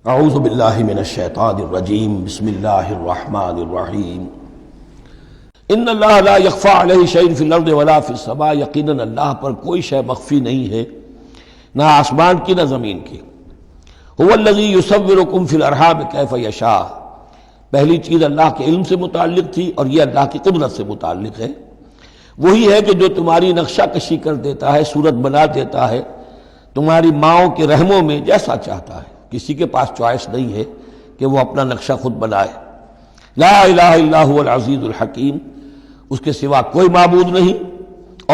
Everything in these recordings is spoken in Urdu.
اعوذ باللہ من الشیطان الرجیم بسم اللہ الرحمن الرحیم ان اللہ لا یخفی علیہ شیء فی الارض ولا فی السماء، یقیناً اللہ پر کوئی شے مخفی نہیں ہے، نہ آسمان کی نہ زمین کی۔ هو الذی یصورکم فی الارحام کیف یشاء، پہلی چیز اللہ کے علم سے متعلق تھی اور یہ اللہ کی قدرت سے متعلق ہے۔ وہی ہے کہ جو تمہاری نقشہ کشی کر دیتا ہے، صورت بنا دیتا ہے تمہاری ماؤں کے رحموں میں جیسا چاہتا ہے۔ کسی کے پاس چوائس نہیں ہے کہ وہ اپنا نقشہ خود بنائے۔ لا الہ الا هو العزیز الحکیم، اس کے سوا کوئی معبود نہیں،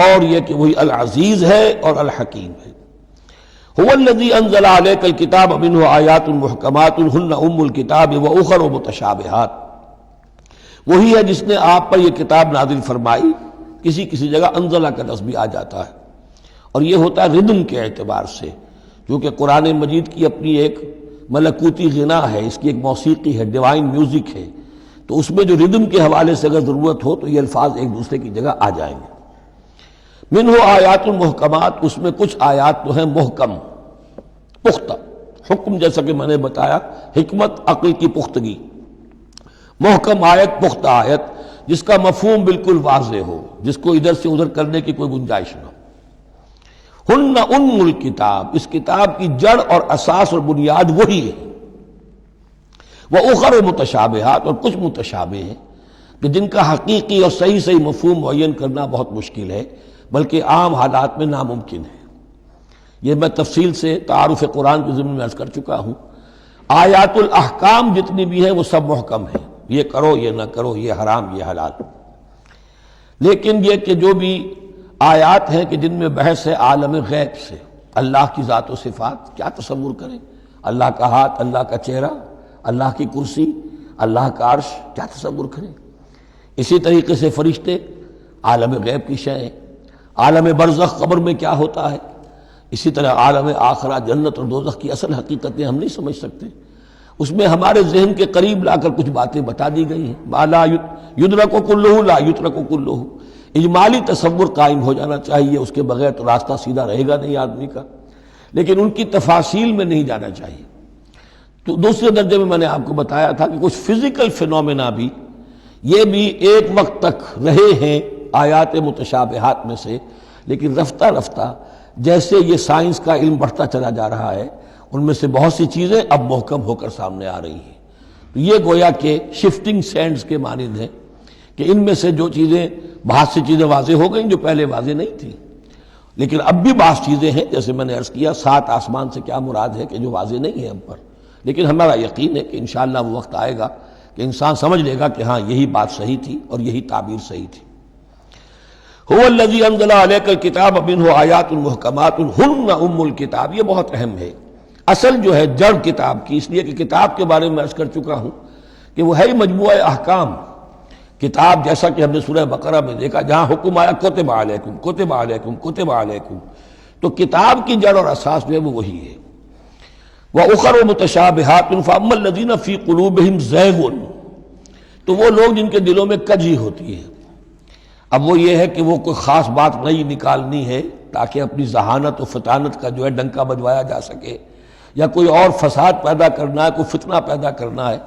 اور یہ کہ وہی العزیز ہے اور الحکیم ہے۔ هو الذی انزل علیک الکتاب منہ آیات محکمات ہن ام الکتاب واخر متشابہات، وہی ہے جس نے آپ پر یہ کتاب نازل فرمائی۔ کسی جگہ انزلہ کا لفظ بھی آ جاتا ہے، اور یہ ہوتا ہے ردم کے اعتبار سے، کیونکہ قرآن مجید کی اپنی ایک ملکوتی غنا ہے، اس کی ایک موسیقی ہے، ڈیوائن میوزک ہے، تو اس میں جو ردم کے حوالے سے اگر ضرورت ہو تو یہ الفاظ ایک دوسرے کی جگہ آ جائیں گے۔ منہ آیات المحکمات، اس میں کچھ آیات تو ہیں محکم، پختہ، حکم جیسا کہ میں نے بتایا، حکمت عقل کی پختگی، محکم آیت، پختہ آیت جس کا مفہوم بالکل واضح ہو، جس کو ادھر سے ادھر کرنے کی کوئی گنجائش نہ ہو۔ ہن ام الکتاب، اس کتاب کی جڑ اور اساس اور بنیاد وہی ہے۔ وَأُخَرُ متشابہات، اور کچھ متشابہ ہیں کہ جن کا حقیقی اور صحیح مفہوم معین کرنا بہت مشکل ہے، بلکہ عام حالات میں ناممکن ہے۔ یہ میں تفصیل سے تعارف قرآن کے ضمن میں عرض کر چکا ہوں۔ آیات الاحکام جتنی بھی ہیں وہ سب محکم ہیں، یہ کرو یہ نہ کرو، یہ حرام یہ حلال۔ لیکن یہ کہ جو بھی آیات ہیں کہ جن میں بحث ہے عالم غیب سے، اللہ کی ذات و صفات، کیا تصور کریں؟ اللہ کا ہاتھ، اللہ کا چہرہ، اللہ کی کرسی، اللہ کا عرش، کیا تصور کریں؟ اسی طریقے سے فرشتے، عالم غیب کی شیئیں، عالم برزخ قبر میں کیا ہوتا ہے، اسی طرح عالم آخرہ جنت اور دوزخ کی اصل حقیقتیں ہم نہیں سمجھ سکتے، اس میں ہمارے ذہن کے قریب لا کر کچھ باتیں بتا دی گئی ہیں۔ ما لا یدرک کلہ لا یترک کلہ، اجمالی تصور قائم ہو جانا چاہیے، اس کے بغیر تو راستہ سیدھا رہے گا نہیں آدمی کا، لیکن ان کی تفاصیل میں نہیں جانا چاہیے۔ تو دوسرے درجے میں نے آپ کو بتایا تھا کہ کچھ فزیکل فینومینا بھی، یہ بھی ایک وقت تک رہے ہیں آیات متشابہات میں سے، لیکن رفتہ رفتہ جیسے یہ سائنس کا علم بڑھتا چلا جا رہا ہے، ان میں سے بہت سی چیزیں اب محکم ہو کر سامنے آ رہی ہیں۔ تو یہ گویا کہ شفٹنگ سینڈز کے مانند ہے کہ ان میں سے جو چیزیں، بہت سی چیزیں واضح ہو گئیں جو پہلے واضح نہیں تھیں، لیکن اب بھی بعض چیزیں ہیں، جیسے میں نے عرض کیا، 7 آسمان سے کیا مراد ہے کہ جو واضح نہیں ہے ہم پر، لیکن ہمارا یقین ہے کہ انشاءاللہ وہ وقت آئے گا کہ انسان سمجھ لے گا کہ ہاں یہی بات صحیح تھی اور یہی تعبیر صحیح تھی۔ هو الذی انزل علیک الکتاب منہ آیات محکمات ہن ام الکتاب، یہ بہت اہم ہے، اصل جو ہے جڑ کتاب کی، اس لیے کہ کتاب کے بارے میں عرض کر چکا ہوں کہ وہ ہے مجموعہ احکام۔ کتاب جیسا کہ ہم نے سورہ بقرہ میں دیکھا، جہاں حکم آیا کتب علیکم کتب علیکم کتب علیکم، تو کتاب کی جڑ اور اساس جو ہے وہ وہی ہے۔ وَأُخَرُ مُتَشَابِهَاتٌ فَأَمَّا الَّذِينَ فِي قُلُوبِهِمْ زَيْغٌ، تو وہ لوگ جن کے دلوں میں کجی ہوتی ہے، اب وہ یہ ہے کہ وہ کوئی خاص بات نئی نکالنی ہے تاکہ اپنی ذہانت و فطانت کا جو ہے ڈنکا بجوایا جا سکے، یا کوئی اور فساد پیدا کرنا ہے، کوئی فتنہ پیدا کرنا ہے،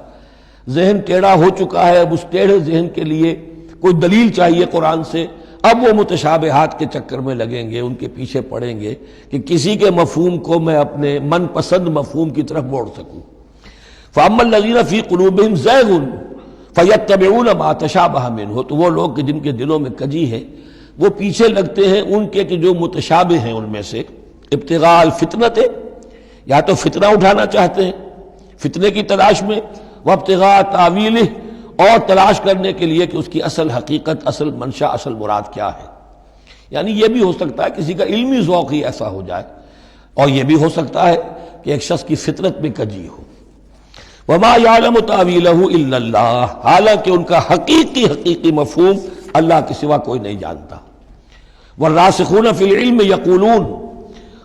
ذہن ٹیڑھا ہو چکا ہے، اب اس ٹیڑھے ذہن کے لیے کوئی دلیل چاہیے قرآن سے، اب وہ متشابہات کے چکر میں لگیں گے، ان کے پیچھے پڑیں گے کہ کسی کے مفہوم کو میں اپنے من پسند مفہوم کی طرف موڑ سکوں۔ فَأَمَّا الَّذِينَ فِي قُلُوبِهِمْ زَيْغٌ فَيَتَّبِعُونَ مَا تَشَابَهَ مِنْهُ، تو وہ لوگ کہ جن کے دلوں میں کجی ہے وہ پیچھے لگتے ہیں ان کے کہ جو متشابہ ہیں، ان میں سے ابتغاء الفتنۃ، یا تو فتنہ اٹھانا چاہتے ہیں فتنے کی تلاش میں، وابتغاء تاویلہ، اور تلاش کرنے کے لیے کہ اس کی اصل حقیقت، اصل منشا، اصل مراد کیا ہے۔ یعنی یہ بھی ہو سکتا ہے کسی کا علمی ذوق ہی ایسا ہو جائے، اور یہ بھی ہو سکتا ہے کہ ایک شخص کی فطرت میں کجی ہو۔ وَمَا يَعْلَمُ تَأْوِيلَهُ إِلَّا اللَّهُ، حالانکہ ان کا حقیقی مفہوم اللہ کے سوا کوئی نہیں جانتا۔ وَالرَّاسِخُونَ فِي الْعِلْمِ يَقُولُونَ،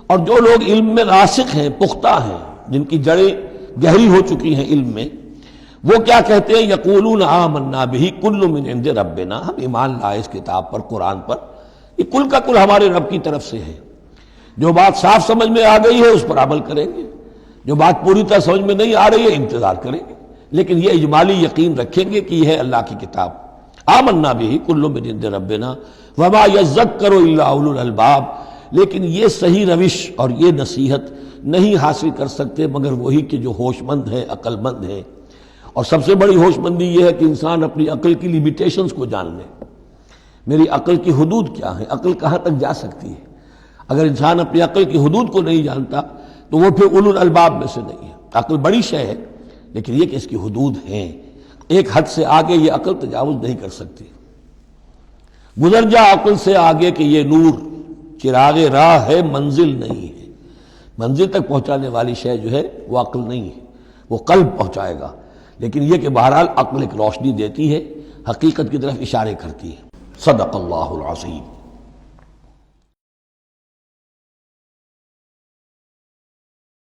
اور جو لوگ علم میں راسخ ہیں، پختہ ہیں، جن کی جڑیں گہری ہو چکی ہیں علم میں، وہ کیا کہتے ہیں؟ یقولون آمنا بہ کل من عند ربنا، ہم ایمان لائے اس کتاب پر، قرآن پر، یہ کل کا کل ہمارے رب کی طرف سے ہے، جو بات صاف سمجھ میں آ گئی ہے اس پر عمل کریں گے، جو بات پوری طرح سمجھ میں نہیں آ رہی ہے انتظار کریں گے، لیکن یہ اجمالی یقین رکھیں گے کہ یہ ہے اللہ کی کتاب۔ آمنا بہ کل من عند ربنا وما یذکر الا اولو الالباب، لیکن یہ صحیح روش اور یہ نصیحت نہیں حاصل کر سکتے مگر وہی کہ جو ہوش مند ہیں، عقل مند ہیں۔ اور سب سے بڑی ہوش مندی یہ ہے کہ انسان اپنی عقل کی لیمیٹیشنز کو جان لے، میری عقل کی حدود کیا ہیں، عقل کہاں تک جا سکتی ہے۔ اگر انسان اپنی عقل کی حدود کو نہیں جانتا تو وہ پھر اولو الالباب میں سے نہیں ہے۔ عقل بڑی شے ہے لیکن یہ کہ اس کی حدود ہیں، ایک حد سے آگے یہ عقل تجاوز نہیں کر سکتی۔ گزر جا عقل سے آگے کہ یہ نور چراغ راہ ہے منزل نہیں ہے۔ منزل تک پہنچانے والی شے جو ہے وہ عقل نہیں ہے، وہ قلب پہنچائے گا، لیکن یہ کہ بہرحال عقل ایک روشنی دیتی ہے، حقیقت کی طرف اشارے کرتی ہے۔ صدق اللہ العظیم۔